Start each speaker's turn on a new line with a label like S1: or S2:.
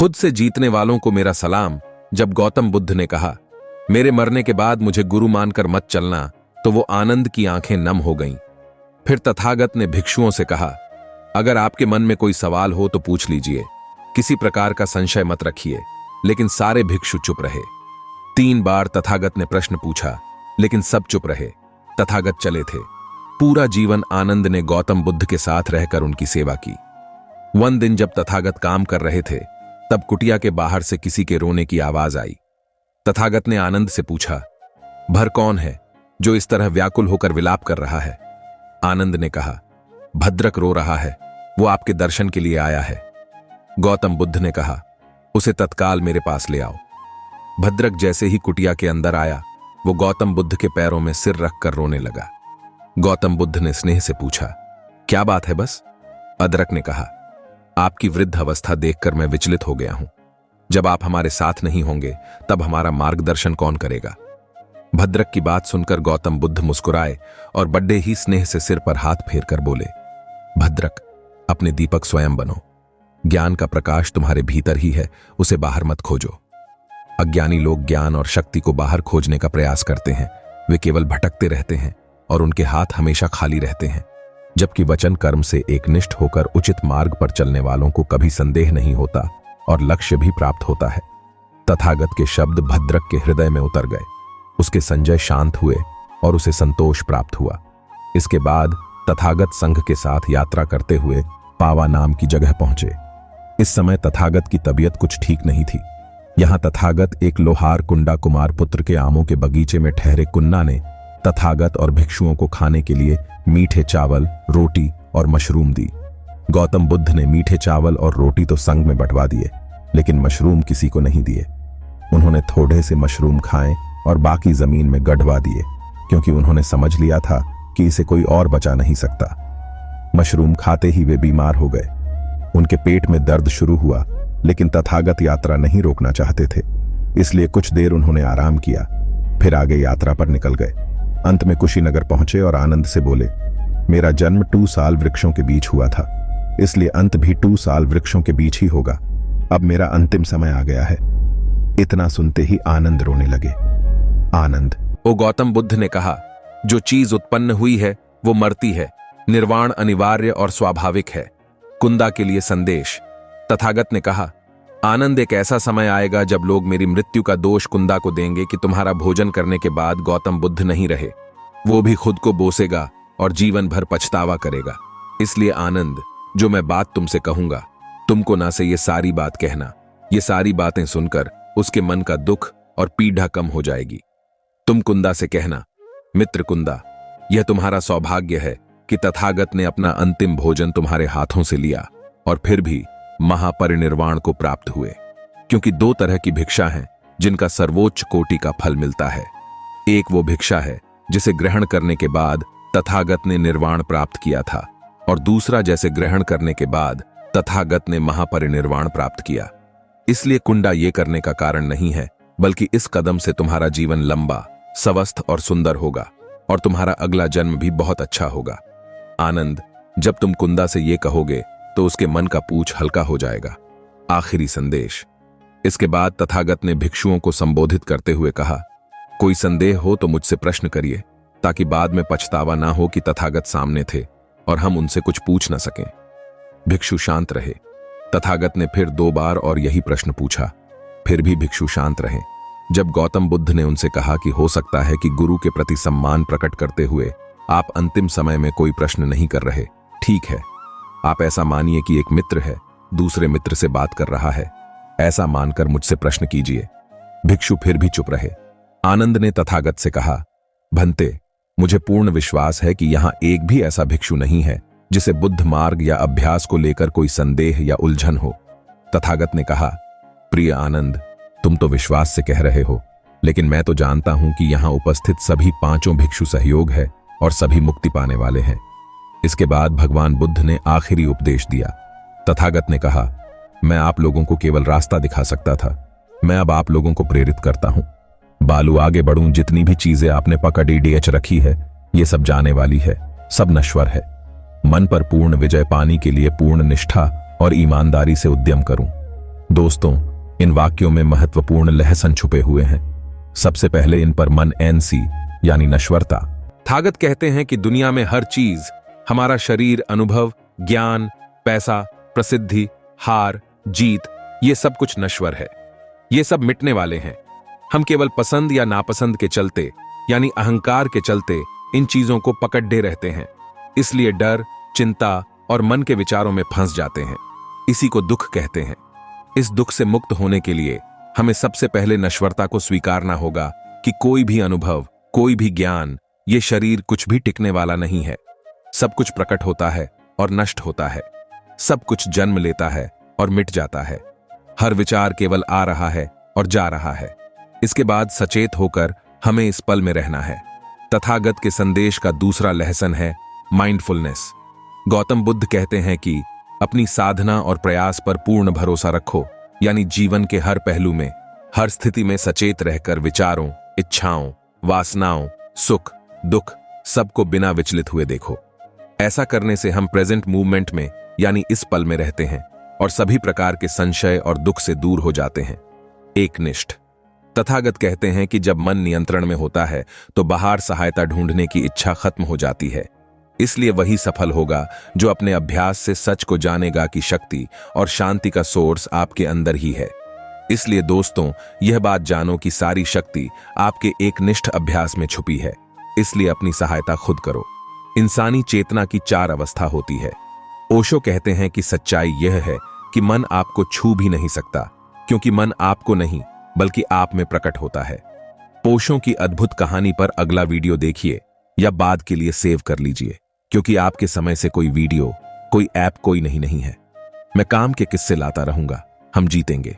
S1: खुद से जीतने वालों को मेरा सलाम। जब गौतम बुद्ध ने कहा, मेरे मरने के बाद मुझे गुरु मानकर मत चलना, तो वो आनंद की आंखें नम हो गईं। फिर तथागत ने भिक्षुओं से कहा, अगर आपके मन में कोई सवाल हो तो पूछ लीजिए, किसी प्रकार का संशय मत रखिए। लेकिन सारे भिक्षु चुप रहे। 3 बार तथागत ने प्रश्न पूछा, लेकिन सब चुप रहे। तथागत चले थे। पूरा जीवन आनंद ने गौतम बुद्ध के साथ रहकर उनकी सेवा की। one दिन जब तथागत काम कर रहे थे, तब कुटिया के बाहर से किसी के रोने की आवाज आई। तथागत ने आनंद से पूछा, भर कौन है जो इस तरह व्याकुल होकर विलाप कर रहा है? आनंद ने कहा, भद्रक रो रहा है, वो आपके दर्शन के लिए आया है। गौतम बुद्ध ने कहा, उसे तत्काल मेरे पास ले आओ। भद्रक जैसे ही कुटिया के अंदर आया, वो गौतम बुद्ध के पैरों में सिर रखकर रोने लगा। गौतम बुद्ध ने स्नेह से पूछा, क्या बात है बस? अदरक ने कहा, आपकी वृद्ध अवस्था देखकर मैं विचलित हो गया हूं। जब आप हमारे साथ नहीं होंगे, तब हमारा मार्गदर्शन कौन करेगा? भद्रक की बात सुनकर गौतम बुद्ध मुस्कुराए और बड़े ही स्नेह से सिर पर हाथ फेरकर बोले, भद्रक, अपने दीपक स्वयं बनो। ज्ञान का प्रकाश तुम्हारे भीतर ही है, उसे बाहर मत खोजो। अज्ञानी लोग ज्ञान और शक्ति को बाहर खोजने का प्रयास करते हैं। वे केवल भटकते रहते हैं और उनके हाथ हमेशा खाली रहते हैं। जबकि वचन कर्म से एकनिष्ठ होकर उचित मार्ग पर चलने वालों को कभी संदेह नहीं होता और लक्ष्य भी प्राप्त होता है। तथागत के शब्द भद्रक के हृदय में उतर गए। उसके संजय शांत हुए और उसे संतोष प्राप्त हुआ। इसके बाद तथागत संघ के साथ यात्रा करते हुए पावा नाम की जगह पहुंचे। इस समय तथागत की तबीयत कुछ ठीक नहीं थी। यहां तथागत एक लोहार कुंडा कुमार पुत्र के आमों के बगीचे में ठहरे कुन्ना ने तथागत और भिक्षुओं को खाने के लिए मीठे चावल, रोटी और मशरूम दी। गौतम बुद्ध ने मीठे चावल और रोटी तो संग में बंटवा दिए, लेकिन मशरूम किसी को नहीं दिए। उन्होंने थोड़े से मशरूम खाए और बाकी जमीन में गढ़वा दिए, क्योंकि उन्होंने समझ लिया था कि इसे कोई और बचा नहीं सकता। मशरूम खाते ही वे बीमार हो गए। उनके पेट में दर्द शुरू हुआ, लेकिन तथागत यात्रा नहीं रोकना चाहते थे, इसलिए कुछ देर उन्होंने आराम किया, फिर आगे यात्रा पर निकल गए। अंत में कुशीनगर पहुंचे और आनंद से बोले, मेरा जन्म 2 साल वृक्षों के बीच हुआ था, इसलिए अंत भी 2 साल वृक्षों के बीच ही होगा। अब मेरा अंतिम समय आ गया है। इतना सुनते ही आनंद रोने लगे। आनंद, ओ गौतम बुद्ध ने कहा, जो चीज उत्पन्न हुई है वो मरती है। निर्वाण अनिवार्य और स्वाभाविक है। कुंदा के लिए संदेश। तथागत ने कहा, आनंद, एक ऐसा समय आएगा जब लोग मेरी मृत्यु का दोष कुंदा को देंगे कि तुम्हारा भोजन करने के बाद गौतम बुद्ध नहीं रहे। वो भी खुद को बोसेगा और जीवन भर पछतावा करेगा। इसलिए आनंद, जो मैं बात तुमसे कहूंगा, तुमको ना से ये सारी बात कहना। ये सारी बातें सुनकर उसके मन का दुख और पीड़ा कम हो जाएगी। तुम कुंदा से कहना, मित्र कुंदा, यह तुम्हारा सौभाग्य है कि तथागत ने अपना अंतिम भोजन तुम्हारे हाथों से लिया और फिर भी महापरिनिर्वाण को प्राप्त हुए। क्योंकि 2 तरह की भिक्षा है जिनका सर्वोच्च कोटि का फल मिलता है। एक वो भिक्षा है जिसे ग्रहण करने के बाद तथागत ने निर्वाण प्राप्त किया था, और दूसरा जैसे ग्रहण करने के बाद तथागत ने महापरिनिर्वाण प्राप्त किया। इसलिए कुंडा ये करने का कारण नहीं है, बल्कि इस कदम से तुम्हारा जीवन लंबा, स्वस्थ और सुंदर होगा और तुम्हारा अगला जन्म भी बहुत अच्छा होगा। आनंद, जब तुम कुंदा से ये कहोगे तो उसके मन का पूछ हल्का हो जाएगा। आखिरी संदेश। इसके बाद तथागत ने भिक्षुओं को संबोधित करते हुए कहा, कोई संदेह हो तो मुझसे प्रश्न करिए, ताकि बाद में पछतावा ना हो कि तथागत सामने थे और हम उनसे कुछ पूछ न सकें। भिक्षु शांत रहे। तथागत ने फिर 2 बार और यही प्रश्न पूछा, फिर भी भिक्षु शांत रहे। जब गौतम बुद्ध ने उनसे कहा कि हो सकता है कि गुरु के प्रति सम्मान प्रकट करते हुए आप अंतिम समय में कोई प्रश्न नहीं कर रहे, ठीक है, आप ऐसा मानिए कि एक मित्र है, दूसरे मित्र से बात कर रहा है, ऐसा मानकर मुझसे प्रश्न कीजिए। भिक्षु फिर भी चुप रहे। आनंद ने तथागत से कहा, भंते, मुझे पूर्ण विश्वास है कि यहां एक भी ऐसा भिक्षु नहीं है जिसे बुद्ध मार्ग या अभ्यास को लेकर कोई संदेह या उलझन हो। तथागत ने कहा, प्रिय आनंद, तुम तो विश्वास से कह रहे हो, लेकिन मैं तो जानता हूं कि यहां उपस्थित सभी 5 भिक्षु सहयोग है और सभी मुक्ति पाने वाले हैं। इसके बाद भगवान बुद्ध ने आखिरी उपदेश दिया। तथागत ने कहा, मैं आप लोगों को केवल रास्ता दिखा सकता था, मैं अब आप लोगों को प्रेरित करता हूं। बालू, आगे बढ़ूं। जितनी भी चीजें आपने पकड़ी डीएच रखी है, ये सब जाने वाली है, सब नश्वर है। मन पर पूर्ण विजय पाने के लिए पूर्ण निष्ठा और ईमानदारी से उद्यम करूं। दोस्तों, इन वाक्यों में महत्वपूर्ण लहसन छुपे हुए हैं। सबसे पहले इन पर मन एनसी यानी नश्वरता। तथागत कहते हैं कि दुनिया में हर चीज, हमारा शरीर, अनुभव, ज्ञान, पैसा, प्रसिद्धि, हार, जीत, ये सब कुछ नश्वर है। ये सब मिटने वाले हैं। हम केवल पसंद या नापसंद के चलते यानी अहंकार के चलते इन चीजों को पकड़े रहते हैं। इसलिए डर, चिंता और मन के विचारों में फंस जाते हैं। इसी को दुख कहते हैं। इस दुख से मुक्त होने के लिए हमें सबसे पहले नश्वरता को स्वीकारना होगा कि कोई भी अनुभव, कोई भी ज्ञान, ये शरीर कुछ भी टिकने वाला नहीं है। सब कुछ प्रकट होता है और नष्ट होता है। सब कुछ जन्म लेता है और मिट जाता है। हर विचार केवल आ रहा है और जा रहा है। इसके बाद सचेत होकर हमें इस पल में रहना है। तथागत के संदेश का दूसरा लहसन है माइंडफुलनेस। गौतम बुद्ध कहते हैं कि अपनी साधना और प्रयास पर पूर्ण भरोसा रखो, यानी जीवन के हर पहलू में, हर स्थिति में सचेत रहकर विचारों, इच्छाओं, वासनाओं, सुख, दुख, सबको बिना विचलित हुए देखो। ऐसा करने से हम प्रेजेंट मूवमेंट में यानी इस पल में रहते हैं और सभी प्रकार के संशय और दुख से दूर हो जाते हैं। एकनिष्ठ। तथागत कहते हैं कि जब मन नियंत्रण में होता है तो बाहर सहायता ढूंढने की इच्छा खत्म हो जाती है। इसलिए वही सफल होगा जो अपने अभ्यास से सच को जानेगा कि शक्ति और शांति का सोर्स आपके अंदर ही है। इसलिए दोस्तों, यह बात जानो कि सारी शक्ति आपके एकनिष्ठ अभ्यास में छुपी है। इसलिए अपनी सहायता खुद करो। इंसानी चेतना की 4 अवस्था होती है। ओशो कहते हैं कि सच्चाई यह है कि मन आपको छू भी नहीं सकता, क्योंकि मन आपको नहीं बल्कि आप में प्रकट होता है। पोषों की अद्भुत कहानी पर अगला वीडियो देखिए या बाद के लिए सेव कर लीजिए, क्योंकि आपके समय से कोई वीडियो, कोई ऐप, कोई नहीं है। मैं काम के किस्से लाता रहूंगा। हम जीतेंगे।